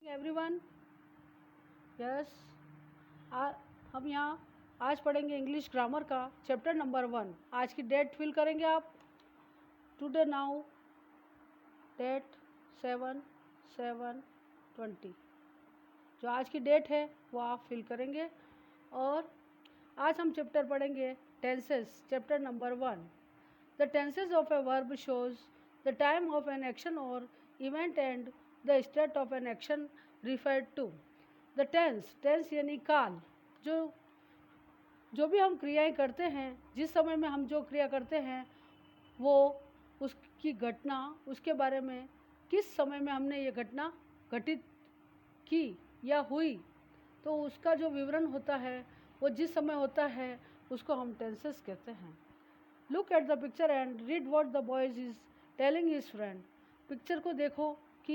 Everyone. Yes, हम यहाँ आज पढ़ेंगे इंग्लिश ग्रामर का चैप्टर नंबर 1। आज की डेट फिल करेंगे आप। टुडे नाउ डेट 7/7/20, जो आज की डेट है वो आप फिल करेंगे। और आज हम चैप्टर पढ़ेंगे tenses, chapter number 1। The tenses of a verb shows the time of an action और event and the state of an action referred to. The tense यानी काल, जो भी हम क्रियाएं करते हैं, जिस समय में हम जो क्रिया करते हैं वो उसकी घटना, उसके बारे में किस समय में हमने ये घटना घटित की या हुई, तो उसका जो विवरण होता है वो जिस समय होता है उसको हम टेंसेस कहते हैं। Look at the picture and read what the boys is telling his friend. Picture को देखो कि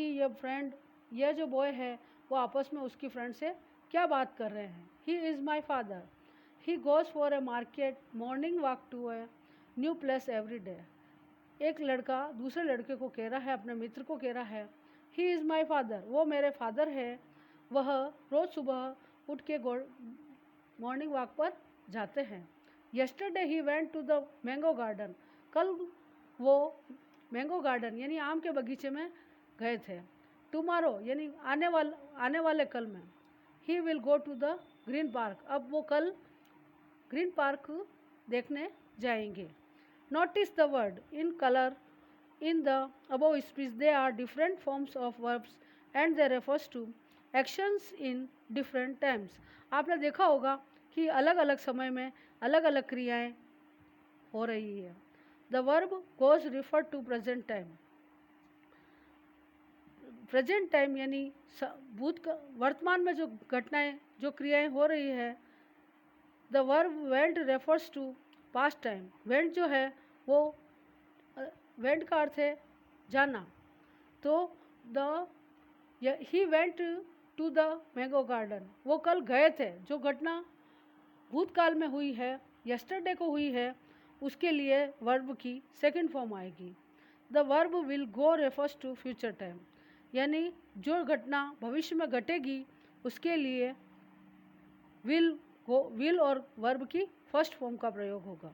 यह जो बॉय है वो आपस में उसकी फ्रेंड से क्या बात कर रहे हैं। He is my father, he goes for a market morning walk to a new place every day. एक लड़का दूसरे लड़के को कह रहा है, अपने मित्र को कह रहा है, ही इज़ माई फादर, वो मेरे फादर है, वह रोज़ सुबह उठ के मॉर्निंग वॉक पर जाते हैं। Yesterday he went to the mango garden, कल वो मैंगो गार्डन यानी आम के बगीचे में गए थे। टुमारो यानी आने वाले कल में, he will go to the green park, अब वो कल ग्रीन पार्क देखने जाएंगे। Notice the word in colour in the above speech, they are different forms of verbs and they refers to actions in different times. आपने देखा होगा कि अलग अलग समय में अलग अलग क्रियाएं हो रही है। The verb goes refer to present time. Present time यानी वर्तमान में जो घटनाएं, जो क्रियाएं हो रही है। The verb went refers to past time. Went जो है वो वेंट का अर्थ है जाना, तो he went to the mango garden, वो कल गए थे। जो घटना भूतकाल में हुई है, यस्टरडे को हुई है, उसके लिए वर्ब की सेकंड फॉर्म आएगी। The verb will go refers to future time, यानी जो घटना भविष्य में घटेगी उसके लिए विल और वर्ब की फर्स्ट फॉर्म का प्रयोग होगा।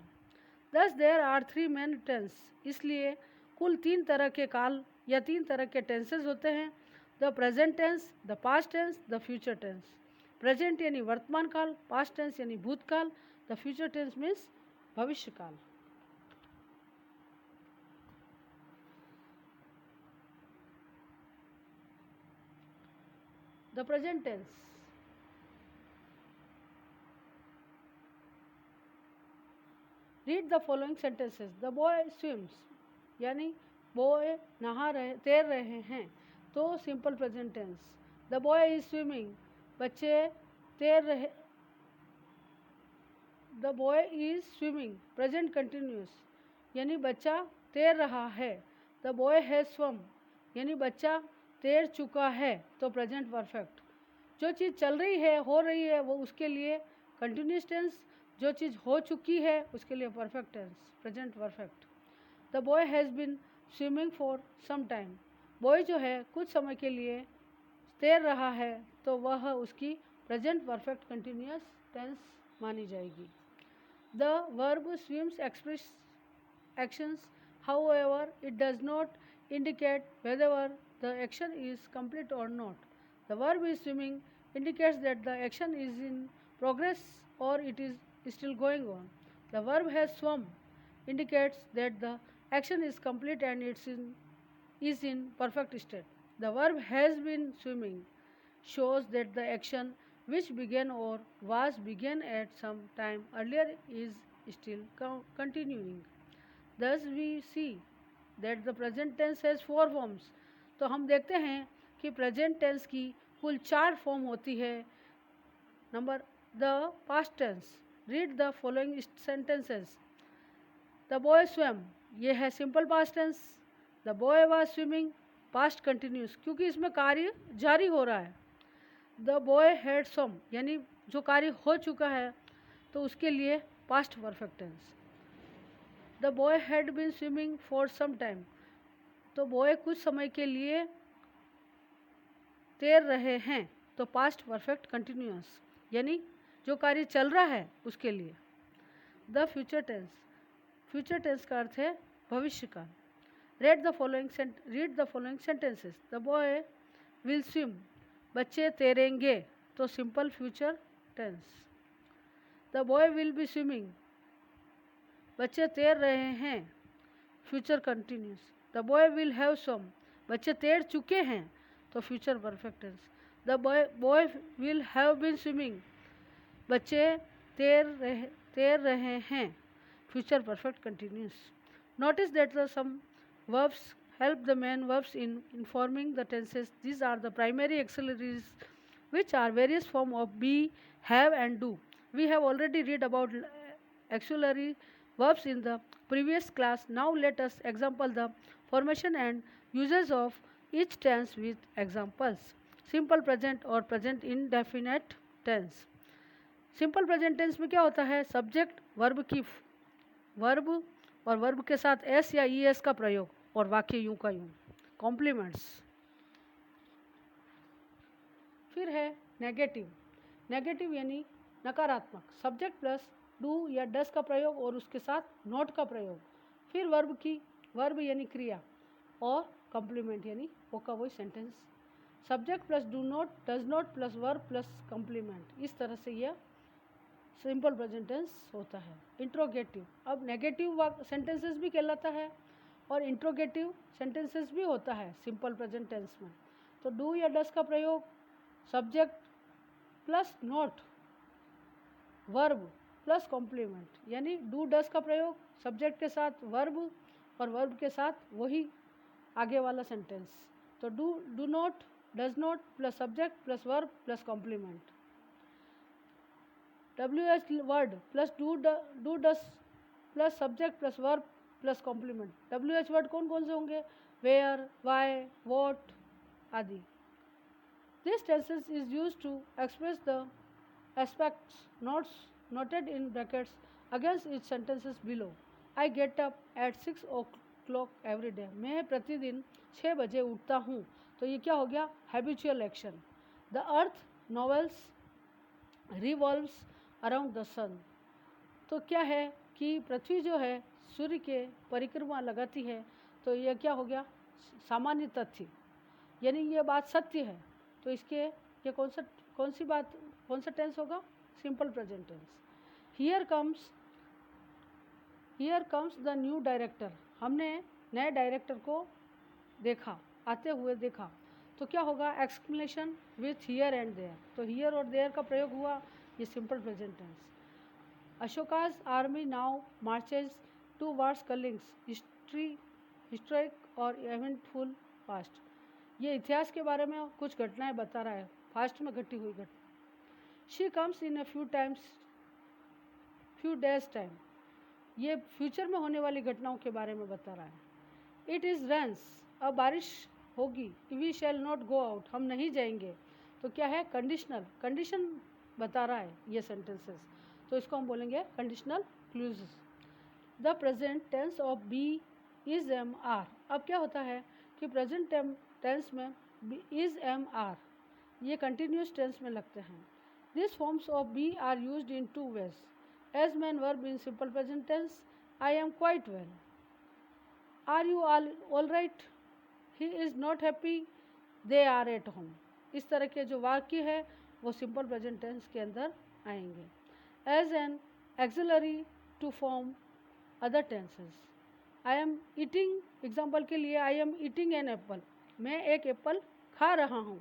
दस देयर आर 3 मेन टेंस, इसलिए कुल 3 तरह के काल या 3 तरह के टेंसेस होते हैं। The present tense, the past tense, the future tense. Present यानी वर्तमान काल, पास्ट टेंस यानी भूतकाल, द फ्यूचर टेंस मीन्स भविष्य काल। The present tense, read the following sentences. The boy swims, यानी बॉय तैर रहे हैं, तो simple present tense. The boy is swimming, बच्चे तैर रहे। The boy is swimming, present continuous, यानी बच्चा तैर रहा है। द बॉय हैज स्वम, यानी बच्चा तैर चुका है, तो प्रेजेंट परफेक्ट। जो चीज़ चल रही है, हो रही है, वो उसके लिए कंटिन्यूस टेंस। जो चीज़ हो चुकी है उसके लिए perfect tense, present perfect. The boy has been swimming for some time, boy जो है कुछ समय के लिए तैर रहा है, तो वह उसकी प्रेजेंट परफेक्ट कंटिन्यूस टेंस मानी जाएगी। The verb swims express actions, however it does not indicate whether the action is complete or not. The verb is swimming indicates that the action is in progress or it is still going on. The verb has swum indicates that the action is complete and is in perfect state. The verb has been swimming shows that the action which began or was began at some time earlier is still continuing. Thus we see that the present tense has 4 forms. तो हम देखते हैं कि present tense की कुल 4 form होती है। Number the past tense, read the following sentences. The boy swim, ये है simple past tense. The boy was swimming, past continuous, क्योंकि इसमें कार्य जारी हो रहा है। द बॉय हैड स्वम, यानी जो कार्य हो चुका है, तो उसके लिए past perfect tense. The boy had been swimming for some time, boy बॉय कुछ समय के लिए तैर रहे हैं तो पास्ट परफेक्ट कंटिन्यूअस, यानी जो कार्य चल रहा है उसके लिए। द फ्यूचर टेंस का अर्थ है भविष्य काल। Read the following sentences. The boy will swim, बच्चे तैरेंगे, तो simple future tense. The boy will be swimming, बच्चे तैर रहे हैं, future continuous. The boy will have swum, बच्चे तैर चुके हैं, तो future perfect tense. The boy will have been swimming, बच्चे तैर रहे हैं, future perfect continuous. Notice that the some verbs help the main verbs in informing the tenses. These are the primary auxiliaries, which are various form of be, have and do. We have already read about auxiliary verbs in the previous class. Now let us example the formation and uses of each tense with examples. Simple present और present indefinite tense. Simple present tense में क्या होता है? Subject verb और verb के साथ S या E S का प्रयोग और वाक्य यूं का यूं, कॉम्प्लीमेंट्स। फिर है नेगेटिव यानी नकारात्मक, सब्जेक्ट प्लस डू या डस का प्रयोग और उसके साथ नॉट का प्रयोग। फिर वर्ब यानी क्रिया और कॉम्प्लीमेंट यानी वो का वही sentence. Subject plus do not, does not plus verb plus complement, इस तरह से यह सिंपल प्रेजेंट टेंस होता है। इंट्रोगेटिव, अब नेगेटिव सेंटेंसेस भी कहलाता है और इंट्रोगेटिव सेंटेंसेस भी होता है सिंपल प्रेजेंट टेंस में। तो डू या डस का प्रयोग, subject plus not, verb plus complement, यानी डू डस का प्रयोग सब्जेक्ट के साथ वर्ब और वर्ब के साथ वही आगे वाला सेंटेंस। तो do not, does not plus subject plus verb plus complement. WH word plus do does plus subject plus verb plus complement. WH word कौन कौन से होंगे? वेयर, वाई, वॉट आदि। This tenses is use to express the aspects noted in brackets against its sentences below. I get up at 6 o'clock every day. मैं प्रतिदिन 6 बजे उठता हूँ, तो ये क्या हो गया? Habitual action. The earth novels revolves around the sun, तो क्या है कि पृथ्वी जो है सूर्य के परिक्रमा लगाती है, तो यह क्या हो गया? सामान्य तथ्य, यानी ये बात सत्य है, तो इसके ये कौन सा टेंस होगा? Simple present tense. Here comes the new director, हमने नए डायरेक्टर को आते हुए देखा, तो क्या होगा? Exclamation with here and there, तो हियर और देयर का प्रयोग हुआ, ये simple present tense. Ashoka's army now marches towards Kalingas, historic और इवेंटफुल पास्ट, ये इतिहास के बारे में कुछ घटनाएं बता रहा है, पास्ट में घटी हुई घटना। She comes in a few days time, ये फ्यूचर में होने वाली घटनाओं के बारे में बता रहा है। इट इज़ रेन्स, अब बारिश होगी। We shall not go out, हम नहीं जाएंगे, तो क्या है? कंडीशन बता रहा है ये सेंटेंसेस, तो इसको हम बोलेंगे conditional clauses. The present tense of be is am are, अब क्या होता है कि प्रेजेंट टेंस में इज एम आर ये कंटिन्यूस टेंस में लगते हैं। This forms of be are used in 2 ways, as main verb in simple present tense, I am quite well. Are you all right? He is not happy. They are at home. इस तरह के जो वाक्य है वो simple present tense के अंदर आएंगे। As an auxiliary to form other tenses, I am eating, example के लिए I am eating an apple, मैं एक एप्पल खा रहा हूँ।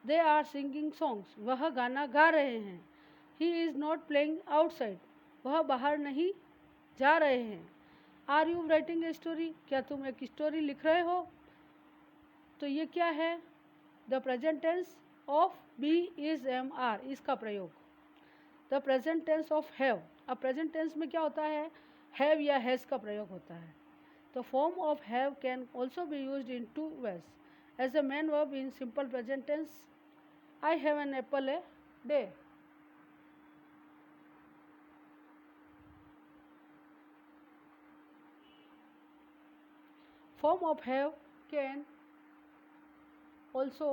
They are singing songs, वह गाना गा रहे हैं। He is not playing outside, वह बाहर नहीं जा रहे हैं। Are you writing a story, क्या तुम एक स्टोरी लिख रहे हो? तो ये क्या है? The present tense of be is am are, इसका प्रयोग। The present tense of have, अब प्रेजेंट टेंस में क्या होता है? हैव या हैज़ का प्रयोग होता है। तो form of have can also be used in 2 ways, as a main verb in simple present tense, I have an apple a day. Form of have can also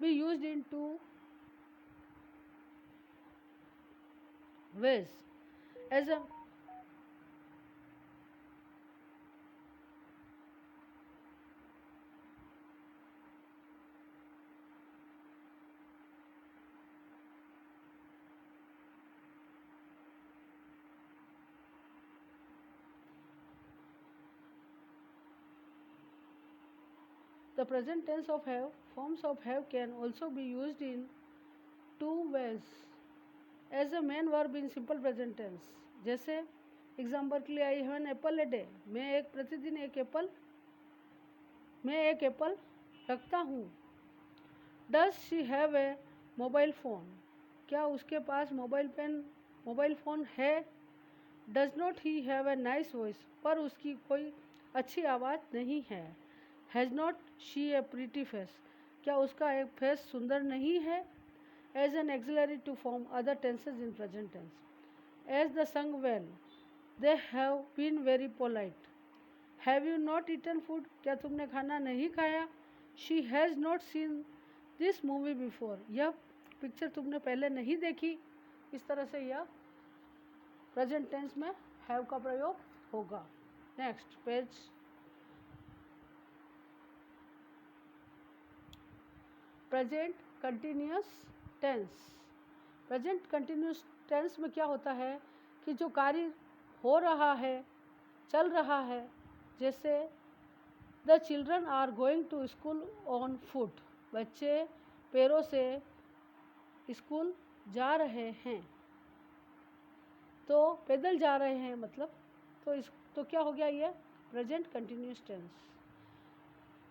be used in two ways. As a the present tense of have, forms of have can also be used in two ways. As a main verb in simple present tense. जैसे example के लिए I have an apple a day, मैं एक प्रतिदिन एक apple रखता हूँ. Does she have a mobile phone, क्या उसके पास मोबाइल फ़ोन है. Does not he have a nice voice, पर उसकी कोई अच्छी आवाज़ नहीं है. Has not she a pretty face, क्या उसका एक फेस सुंदर नहीं है. As an auxiliary to form other tenses in present tense. As the sung well, they have been very polite. Have you not eaten food, क्या तुमने खाना नहीं खाया. She has not seen this movie before, यह पिक्चर तुमने पहले नहीं देखी. इस तरह से यह प्रेजेंट टेंस में हैव का प्रयोग होगा. Next page. Present continuous tense. Present continuous tense में क्या होता है कि जो कार्य हो रहा है, चल रहा है, जैसे the children are going to school on foot, बच्चे पैरों से स्कूल जा रहे हैं. तो पैदल जा रहे हैं मतलब, तो क्या हो गया ये present continuous tense.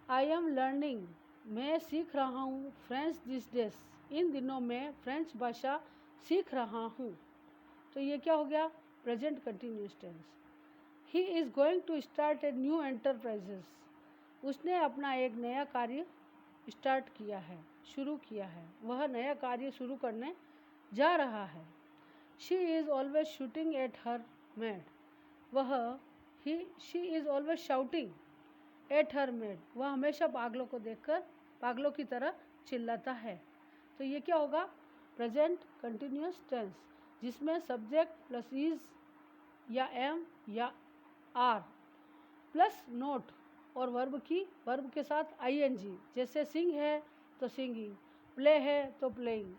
I am learning, मैं सीख रहा हूँ. फ्रेंच दिस डेज, इन दिनों मैं फ्रेंच भाषा सीख रहा हूँ. तो ये क्या हो गया present continuous tense. He is going to start a new enterprises, उसने अपना एक नया कार्य स्टार्ट किया है, शुरू किया है. वह नया कार्य शुरू करने जा रहा है. She is always shooting at her made, she is always shouting at her made, वह हमेशा पागलों को देखकर पागलों की तरह चिल्लाता है. तो ये क्या होगा प्रेजेंट कंटिन्यूस टेंस, जिसमें सब्जेक्ट प्लस इज या एम या आर प्लस नोट और वर्ब के साथ आईएनजी. जैसे सिंग है तो सिंगिंग, प्ले है तो प्लेइंग,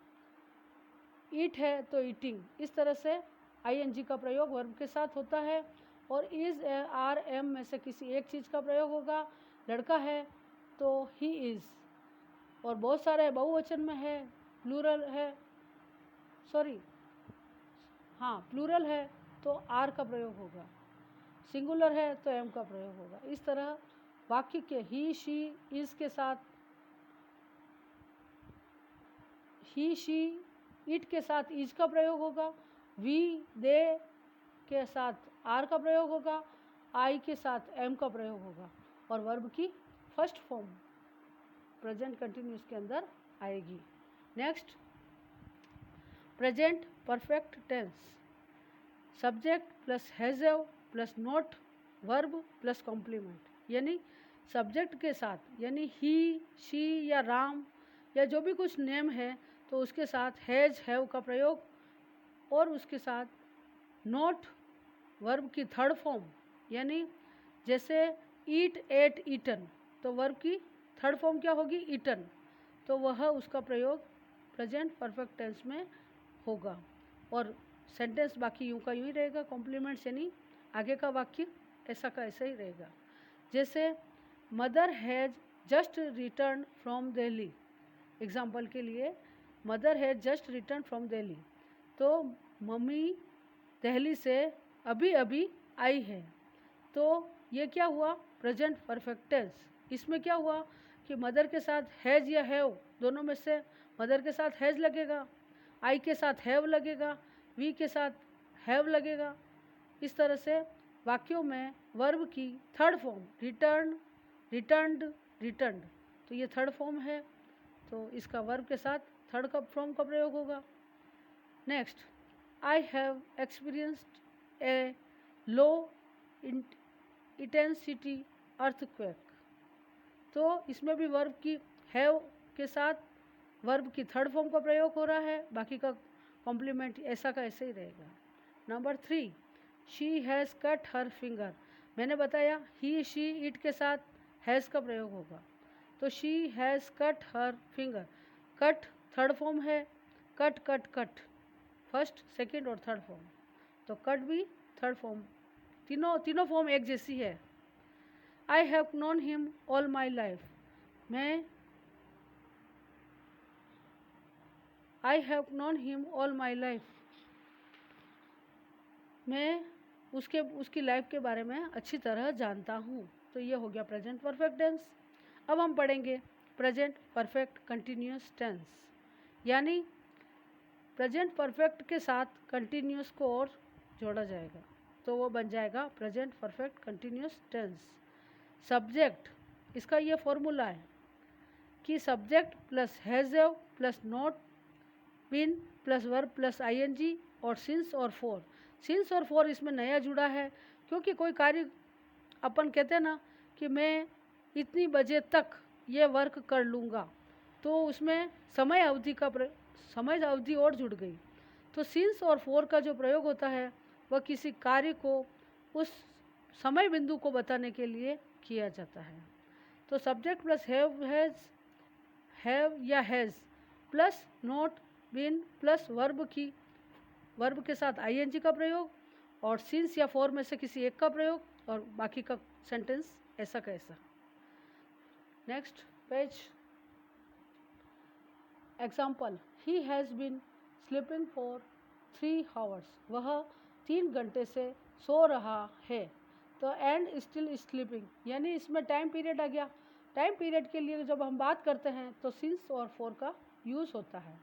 ईट है तो ईटिंग. इस तरह से आईएनजी का प्रयोग वर्ब के साथ होता है. और इज़ आर एम में से किसी एक चीज़ का प्रयोग होगा. लड़का है तो ही इज़, और बहुत सारे बहुवचन में है, प्लूरल है तो आर का प्रयोग होगा. सिंगुलर है तो एम का प्रयोग होगा. इस तरह वाक्य के ही शी इज़ के साथ, ही शी इट के साथ इज का प्रयोग होगा. वी दे के साथ आर का प्रयोग होगा. आई के साथ एम का प्रयोग होगा. और वर्ब की फर्स्ट फॉर्म प्रेजेंट कंटिन्यूस के अंदर आएगी. Next present perfect tense. Subject plus has plus not, verb plus complement. यानी सब्जेक्ट के साथ, यानी ही शी या राम या जो भी कुछ नेम है, तो उसके साथ हैज़ हैव का प्रयोग, और उसके साथ नॉट वर्ब की थर्ड फॉर्म. यानी जैसे ईट एट ईटन, तो वर्ब की थर्ड फॉर्म क्या होगी ईटन, तो वह उसका प्रयोग प्रेजेंट परफेक्ट टेंस में होगा. और सेंटेंस बाकी यूं का यूं ही रहेगा. कॉम्प्लीमेंट्स यानी आगे का वाक्य ऐसा का ऐसा ही रहेगा. जैसे mother has just return from Delhi. Example के लिए mother has just return from Delhi, तो मम्मी दिल्ली से अभी अभी आई है. तो ये क्या हुआ प्रेजेंट परफेक्ट टेंस. इसमें क्या हुआ कि मदर के साथ हैज़ या हैव, दोनों में से मदर के साथ हैज़ लगेगा, आई के साथ हैव लगेगा, वी के साथ हैव लगेगा. इस तरह से वाक्यों में वर्ब की third form return, returned, returned, तो ये थर्ड फॉर्म है, तो इसका वर्ब के साथ थर्ड का फॉर्म का प्रयोग होगा. Next I have experienced A low intensity earthquake. तो इसमें भी वर्ब की हैव के साथ वर्ब की थर्ड फॉर्म का प्रयोग हो रहा है, बाकी का कॉम्प्लीमेंट ऐसा का ऐसे ही रहेगा। Number 3, she has cut her finger. मैंने बताया ही शी इट के साथ हैज़ का प्रयोग होगा, तो she has cut her finger. Cut third form है, cut cut cut first second और थर्ड फॉर्म, तो कट भी थर्ड फॉर्म, तीनों फॉर्म एक जैसी है। I have known him all my life. I have known him all my life, मैं उसकी लाइफ के बारे में अच्छी तरह जानता हूँ। तो ये हो गया प्रेजेंट परफेक्ट टेंस। अब हम पढ़ेंगे प्रेजेंट परफेक्ट कंटिन्यूस टेंस, यानी प्रेजेंट परफेक्ट के साथ कंटिन्यूस को और जोड़ा जाएगा, तो वो बन जाएगा present perfect continuous tense. Subject, इसका ये फॉर्मूला है कि subject plus has have plus not been plus verb plus ING और सिंस और फॉर। सिंस और फॉर इसमें नया जुड़ा है, क्योंकि कोई कार्य अपन कहते हैं ना कि मैं इतनी बजे तक ये वर्क कर लूँगा, तो उसमें समय अवधि और जुड़ गई। तो सिंस और फॉर का जो प्रयोग होता है वह किसी कार्य को उस समय बिंदु को बताने के लिए किया जाता है। तो सब्जेक्ट प्लस हैव या has plus not been plus verb के साथ आईएनजी का प्रयोग और सिंस या फॉर में से किसी एक का प्रयोग और बाकी का सेंटेंस ऐसा का ऐसा। Next page. Example, he has been sleeping for 3 hours। वह 3 घंटे से सो रहा है। तो एंड स्टिल स्लीपिंग, यानी इसमें टाइम पीरियड आ गया। टाइम पीरियड के लिए जब हम बात करते हैं तो सिंस और फॉर का यूज़ होता है।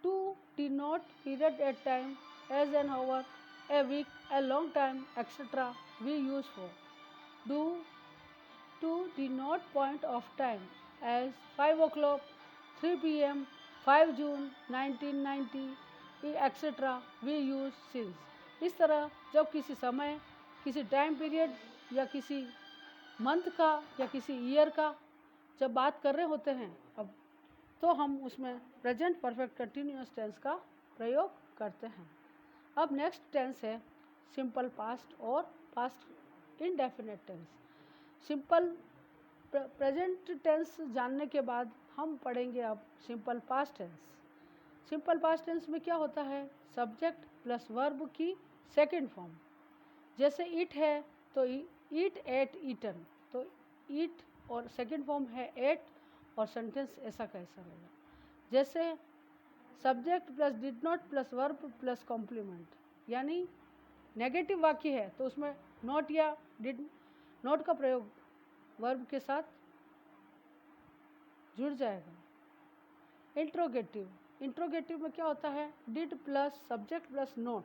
To denote period at time as an hour, a week, a long time, etcetera we use for. Do to denote point of time as 5 o'clock, 3 PM, 5 June 1990, etcetera we use since. इस तरह जब किसी समय, किसी time period या किसी month का या किसी ईयर का जब बात कर रहे होते हैं अब, तो हम उसमें प्रेजेंट परफेक्ट कंटिन्यूअस टेंस का प्रयोग करते हैं। अब नेक्स्ट टेंस है सिंपल पास्ट और past indefinite tense. Simple present tense जानने के बाद हम पढ़ेंगे अब simple past tense. Simple past tense में क्या होता है, सब्जेक्ट प्लस वर्ब की सेकंड फॉर्म। जैसे इट है तो ईट एट ईटन, तो ईट और सेकंड फॉर्म है एट और सेंटेंस ऐसा कैसा रहेगा। जैसे subject plus did not plus verb plus complement, यानी नेगेटिव वाक्य है तो उसमें नॉट या डिड नॉट का प्रयोग वर्ब के साथ जुड़ जाएगा। इंट्रोगेटिव में क्या होता है, did plus subject plus not,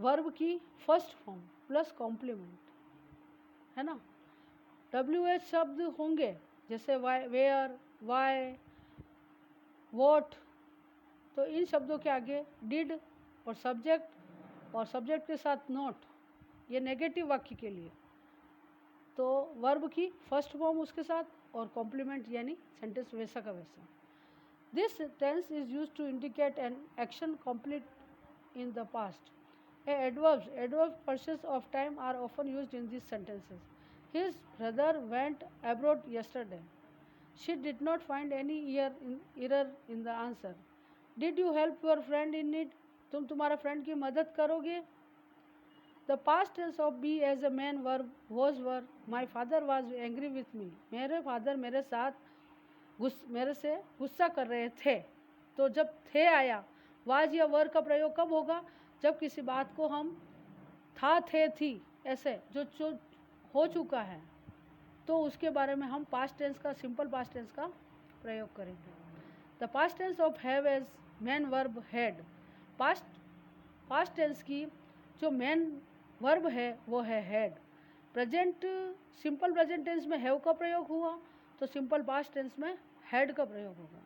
verb की फर्स्ट फॉर्म प्लस कॉम्प्लीमेंट, है ना। WH शब्द होंगे जैसे वाई, वेयर, वाई, वॉट, तो इन शब्दों के आगे डिड और सब्जेक्ट के साथ नॉट, ये नेगेटिव वाक्य के लिए, तो वर्ब की फर्स्ट फॉर्म उसके साथ और कॉम्प्लीमेंट यानी सेंटेंस वैसा का वैसा। This tense is used to indicate an action complete in the past. Adverbs pursuits of time are often used in these sentences. His brother went abroad yesterday. She did not find any error in the answer. Did you help your friend in need? तुम तुम्हारा friend की मदद करोगे। The past tense of be as a main verb was were. My father was angry with me. मेरे father मेरे से गुस्सा कर रहे थे। तो जब थे आया, वाज या वर का प्रयोग कब होगा, जब किसी बात को हम था, थे, थी ऐसे जो हो चुका है तो उसके बारे में हम पास्ट टेंस का, सिंपल पास्ट टेंस का प्रयोग करेंगे। The past tense of have as main verb had. Past tense की जो मेन वर्ब है वो है हैड। सिंपल प्रेजेंट टेंस में हैव का प्रयोग हुआ तो सिंपल पास्ट टेंस में हैड का प्रयोग होगा।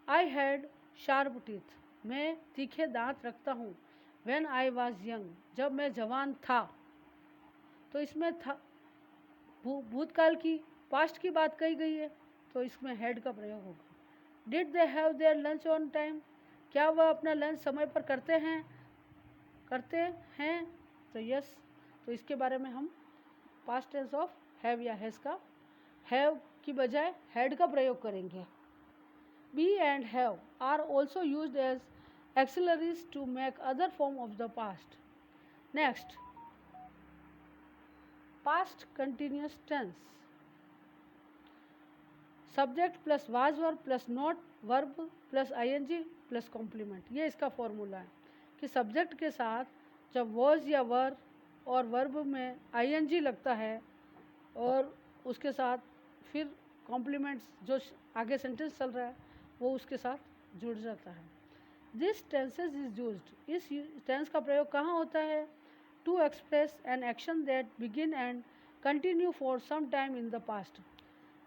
आई हैड शार्प टीथ, मैं तीखे दांत रखता हूँ। व्हेन आई वॉज यंग, जब मैं जवान था, तो इसमें था भूतकाल की, पास्ट की बात कही गई है तो इसमें हैड का प्रयोग होगा। Did they have their lunch on time, क्या वह अपना लंच समय पर करते हैं तो यस। तो इसके बारे में हम पास्ट टेंस ऑफ हैव या हैज़ का हैव की बजाय हैड का प्रयोग करेंगे। Be and have are also used as auxiliaries to make other form of the past. Next, past continuous tense. Subject plus was verb plus not verb plus ING plus complement, ये इसका formula है कि subject के साथ जब was या वर और verb में आईएनजी लगता है और उसके साथ फिर कॉम्प्लीमेंट्स जो आगे सेंटेंस चल रहा है वो उसके साथ जुड़ जाता है। दिस टेंसेज इज यूज्ड, इस टेंस का प्रयोग कहाँ होता है? To express an action that begin and continue for some time in the past.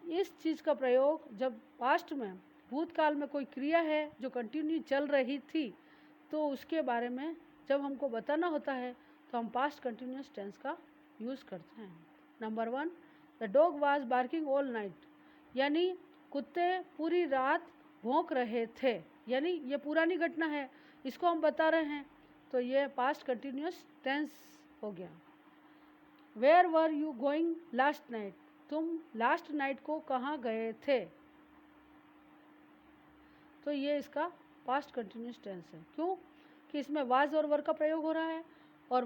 इस चीज़ का प्रयोग जब पास्ट में भूतकाल में कोई क्रिया है जो कंटिन्यू चल रही थी तो उसके बारे में जब हमको बताना होता है तो हम पास्ट कंटिन्यूस टेंस का यूज़ करते हैं। Number 1, the dog was barking all night, यानी कुत्ते पूरी रात भौंक रहे थे, यानी ये पुरानी घटना है, इसको हम बता रहे हैं तो ये पास्ट कंटिन्यूस टेंस हो गया। Where were you going last night, तुम लास्ट नाइट को कहाँ गए थे, तो ये इसका पास्ट कंटिन्यूस टेंस है। क्यों कि इसमें वाज और वर का प्रयोग हो रहा है और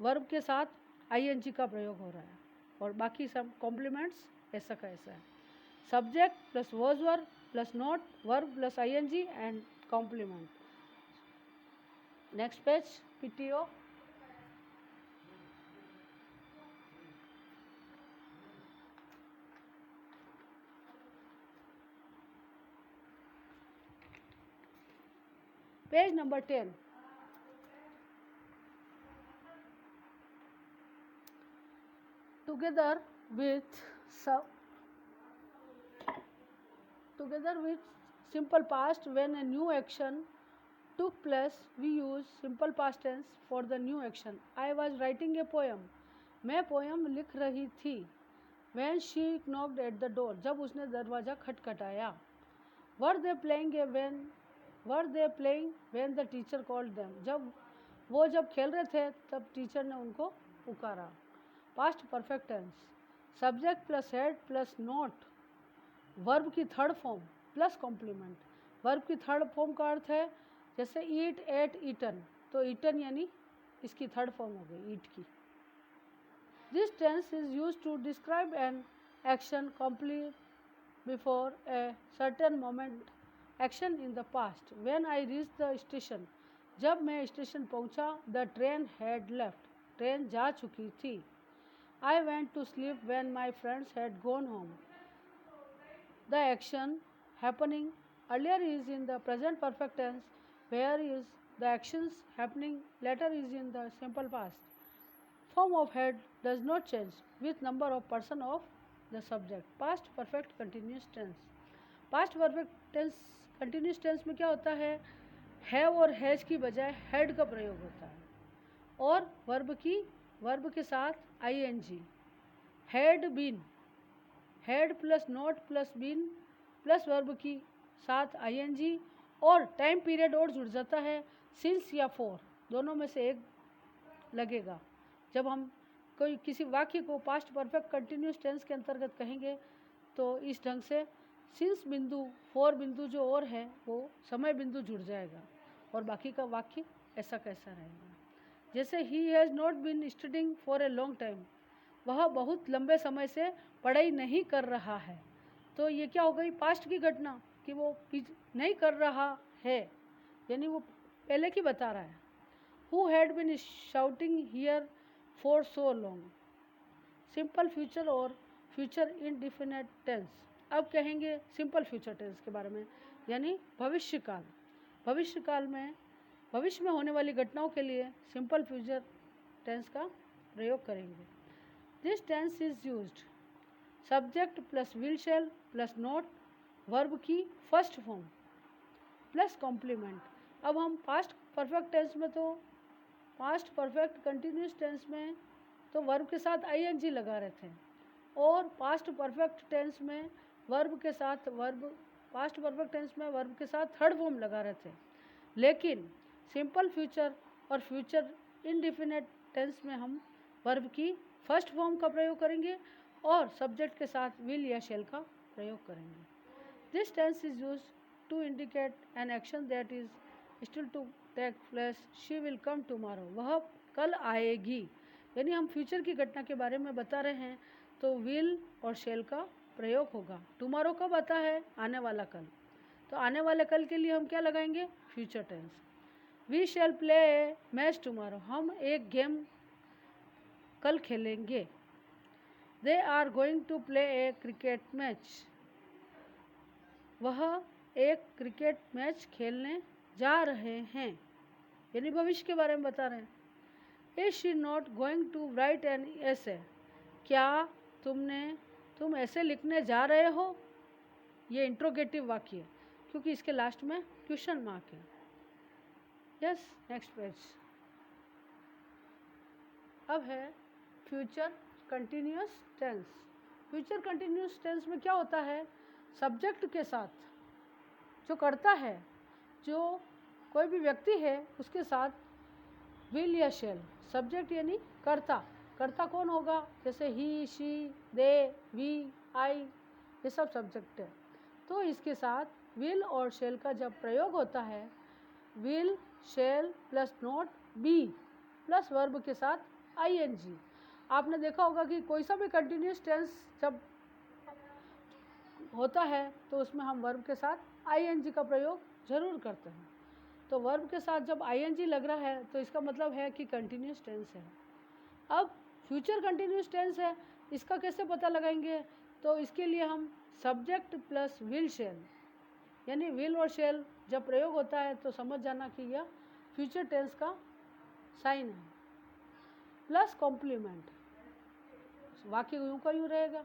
वर्ब के साथ आईएनजी का प्रयोग हो रहा है और बाकी सब कॉम्प्लीमेंट्स ऐसा का ऐसा है। Subject plus was verb plus not verb plus ING and complement. Next page PTO. Page number 10। Together with simple past, when a new action took place, we use simple past tense for the new action. I was writing a poem. मैं poem लिख रही थी। When she knocked at the door, जब उसने दरवाज़ा खटखटाया। Were they playing when the teacher called them, जब खेल रहे थे तब टीचर ने उनको पुकारा। Past perfect tense, subject plus had plus not verb की third form plus complement. Verb की थर्ड फॉर्म का अर्थ है जैसे ईट, एट, ईटन, तो ईटन यानी इसकी थर्ड फॉर्म हो गई ईट की। This tense is use to describe an action complete before a certain moment, action in the past. When I reach the station, जब मैं स्टेशन पहुंचा। The train had left, train जा चुकी थी। I went to sleep when my friends had gone home. The action happening earlier is in the present perfect tense, whereas the actions happening later is in the simple past. Form of head does not change with number of person of the subject. Past perfect continuous tense. Past perfect tense continuous tense में क्या होता है? Have और has की बजाय had का प्रयोग होता है और वर्ब के साथ ING. Had been, had plus not plus been plus verb की साथ आईएनजी और टाइम पीरियड और जुड़ जाता है। सिंस या फॉर दोनों में से एक लगेगा। जब हम कोई किसी वाक्य को पास्ट परफेक्ट कंटिन्यूस टेंस के अंतर्गत कहेंगे तो इस ढंग से सिंस बिंदु, फॉर बिंदु जो और है वो समय बिंदु जुड़ जाएगा और बाकी का वाक्य ऐसा कैसा रहेगा। जैसे ही has not been studying for a long time, वह बहुत लंबे समय से पढ़ाई नहीं कर रहा है, तो ये क्या हो गई? पास्ट की घटना कि वो नहीं कर रहा है, यानी वो पहले की बता रहा है। Who had been shouting here for so long. Simple future और फ्यूचर इंडिफिनिट टेंस। अब कहेंगे सिंपल फ्यूचर टेंस के बारे में, यानी भविष्यकाल। भविष्य में होने वाली घटनाओं के लिए सिंपल फ्यूचर टेंस का प्रयोग करेंगे। This tense is used subject plus will shall plus not verb की फर्स्ट फॉर्म प्लस कॉम्प्लीमेंट। अब हम पास्ट परफेक्ट टेंस में तो पास्ट परफेक्ट कंटिन्यूस टेंस में तो वर्ब के साथ आईएनजी लगा रहे थे और पास्ट परफेक्ट टेंस में वर्ब के साथ वर्ब पास्ट परफेक्ट टेंस में वर्ब के साथ थर्ड फॉर्म लगा रहे थे, लेकिन सिंपल फ्यूचर और फ्यूचर इंडिफिनिट टेंस में हम वर्ब की फर्स्ट फॉर्म का प्रयोग करेंगे और सब्जेक्ट के साथ विल या शेल का प्रयोग करेंगे। This tense is use to indicate an action that is still to take place. She will come tomorrow, वह कल आएगी, यानी हम फ्यूचर की घटना के बारे में बता रहे हैं तो विल और शेल का प्रयोग होगा। टुमारो कब आता है? आने वाला कल, तो आने वाले कल के लिए हम क्या लगाएंगे? Future tense. We shall play a match tomorrow, हम एक गेम कल खेलेंगे। They are going to play a cricket match, वह एक क्रिकेट मैच खेलने जा रहे हैं, यानी भविष्य के बारे में बता रहे हैं। Is she not going to write an essay, क्या तुम ऐसे लिखने जा रहे हो? ये इंट्रोगेटिव वाक्य है क्योंकि इसके लास्ट में क्वेश्चन मार्क है। Yes, next page. अब है future continuous tense. Future continuous tense में क्या होता है? सब्जेक्ट के साथ जो करता है, जो कोई भी व्यक्ति है उसके साथ विल या शेल, सब्जेक्ट यानी कर्ता। कर्ता कौन होगा? जैसे ही, शी, दे, वी, आई, ये सब सब्जेक्ट है। तो इसके साथ विल और शेल का जब प्रयोग होता है, will, shall plus not be plus verb के साथ आईएनजी। आपने देखा होगा कि कोई सा भी कंटिन्यूस टेंस जब होता है तो उसमें हम वर्ब के साथ आईएनजी का प्रयोग जरूर करते हैं। तो वर्ब के साथ जब आईएनजी लग रहा है तो इसका मतलब है कि कंटिन्यूस टेंस है। अब फ्यूचर कंटिन्यूस टेंस है, इसका कैसे पता लगाएंगे? तो इसके लिए हम सब्जेक्ट प्लस विल शेल, यानी विल और शेल जब प्रयोग होता है तो समझ जाना कि यह फ्यूचर टेंस का साइन है। प्लस कॉम्प्लीमेंट, वाक्य यूं का यूं रहेगा।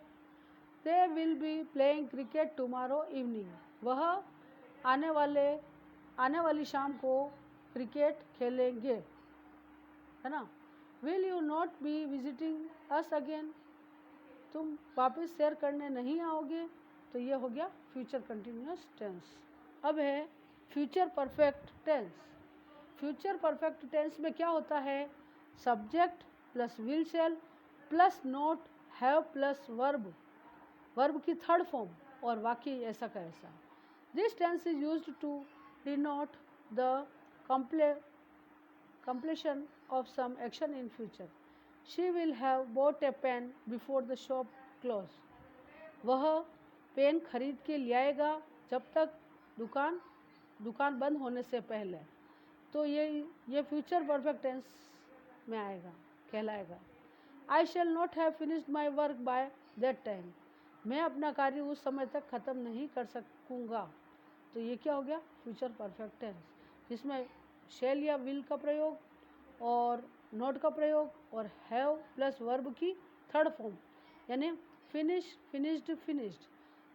They will be playing cricket tomorrow evening, वह आने वाली शाम को क्रिकेट खेलेंगे, है ना। Will you not be visiting us again, तुम वापस शेयर करने नहीं आओगे, तो ये हो गया फ्यूचर कंटिन्यूअस टेंस। अब है future perfect tense. Future perfect tense में क्या होता है? Subject plus will shall plus not have plus verb, verb की थर्ड फॉर्म और वाक्य ऐसा का ऐसा। This tense is used to denote the completion of some action in future. She will have bought a pen before the shop close. वह pen खरीद के ले आएगा जब तक दुकान बंद होने से पहले। तो ये फ्यूचर परफेक्ट टेंस में आएगा, कहलाएगा। I shall not have finished my work by that time. मैं अपना कार्य उस समय तक ख़त्म नहीं कर सकूँगा। तो ये क्या हो गया? फ्यूचर परफेक्ट टेंस, जिसमें शेल या विल का प्रयोग और नोट का प्रयोग और हैव प्लस वर्ब की थर्ड फॉर्म, यानी फिनिश, फिनिश्ड, फिनिश्ड,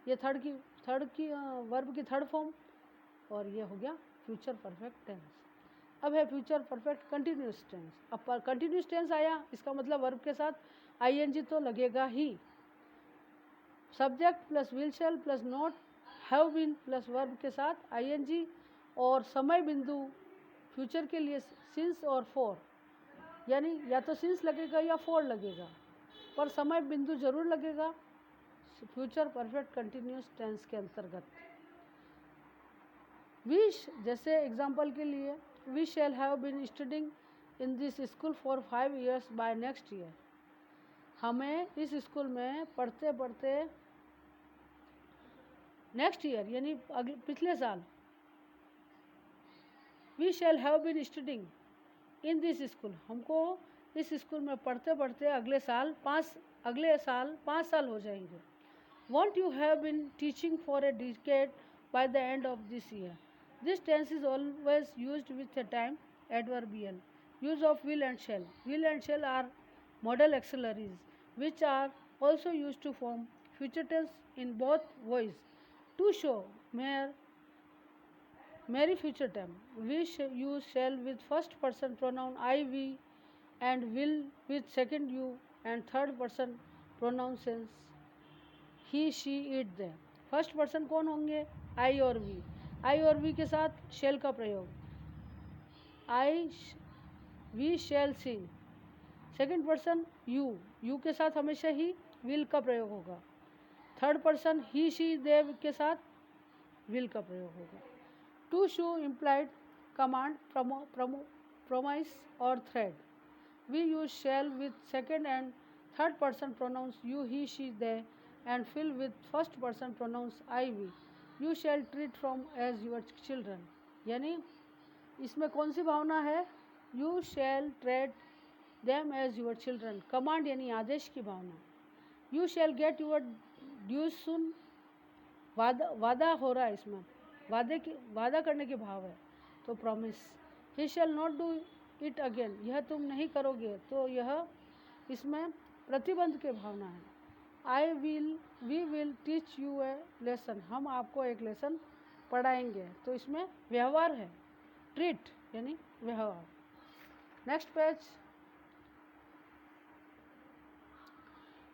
ये थर्ड की वर्ब की थर्ड फॉर्म, और ये हो गया फ्यूचर परफेक्ट टेंस। अब है फ्यूचर परफेक्ट कंटिन्यूस टेंस। अब कंटिन्यूस टेंस आया, इसका मतलब वर्ब के साथ आईएनजी तो लगेगा ही। Subject plus will shall plus not have been plus verb के साथ आईएनजी, और समय बिंदु फ्यूचर के लिए सिंस और फॉर, यानी या तो सिंस लगेगा या फॉर लगेगा, पर समय बिंदु जरूर लगेगा फ्यूचर परफेक्ट कंटिन्यूस टेंस के अंतर्गत। विश, जैसे एग्जांपल के लिए, we shall have been studying in this school for 5 years by next year. हमें इस स्कूल में पढ़ते पढ़ते नेक्स्ट ईयर यानी पिछले साल, we shall have been studying in this school, हमको इस स्कूल में पढ़ते पढ़ते अगले साल 5 साल हो जाएंगे। Won't you have been teaching for a decade by the end of this year. This tense is always used with a time adverbial use of will and shall. Will and shall are modal auxiliaries which are also used to form future tense in both ways. To show mere future tense, we use shall with first person pronoun I, we, and will with second you and third person pronoun sense he, she, it, they. First person कौन होंगे? आई और we, आई और we के साथ shall का प्रयोग, I we shall sing. Second person you, you के साथ हमेशा ही विल का प्रयोग होगा। Third person he she they के साथ विल का प्रयोग होगा। To show implied command, promise और threat. We use shall with second and third person pronouns you, he, she, they, and fill with first person pronouns I, we. You shall treat from as your children. यानी इसमें कौन सी भावना है? You shall treat them as your children. Command यानी आदेश की भावना। You shall get your dues soon. वादा हो रहा है इसमें, वादा करने के भाव है, तो promise. He shall not do it again, यह तुम नहीं करोगे, तो यह इसमें प्रतिबंध के भावना है। We will teach you a lesson, हम आपको एक लेसन पढ़ाएंगे, तो इसमें व्यवहार है, ट्रीट यानी व्यवहार। Next page.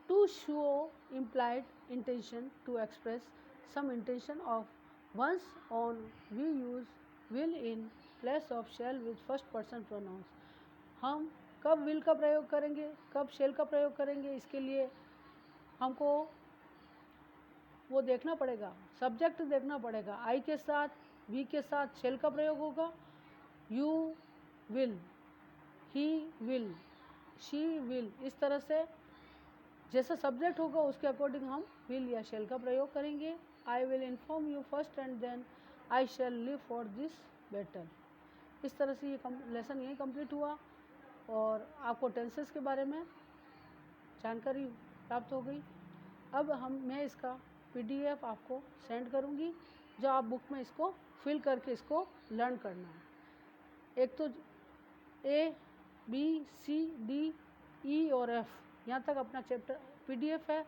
To show implied intention, to express some intention of once on, we use will in place of shall with first person pronouns. हम कब विल का प्रयोग करेंगे, कब शेल का प्रयोग करेंगे, इसके लिए हमको वो देखना पड़ेगा, सब्जेक्ट देखना पड़ेगा। आई के साथ, वी के साथ शेल का प्रयोग होगा। You will, he will, she will, इस तरह से जैसा सब्जेक्ट होगा उसके अकॉर्डिंग हम विल या शेल का प्रयोग करेंगे। I will inform you first and then I shall leave for this battle. इस तरह से ये लेसन यही कंप्लीट हुआ और आपको टेंसेस के बारे में जानकारी प्राप्त हो गई। अब मैं इसका पीडीएफ आपको सेंड करूँगी, जो आप बुक में इसको फिल करके इसको लर्न करना है। एक तो A B C D E और एफ यहाँ तक अपना चैप्टर पीडीएफ है,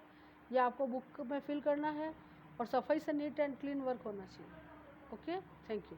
यह आपको बुक में फिल करना है और सफाई से नीट एंड क्लीन वर्क होना चाहिए। Okay, thank you.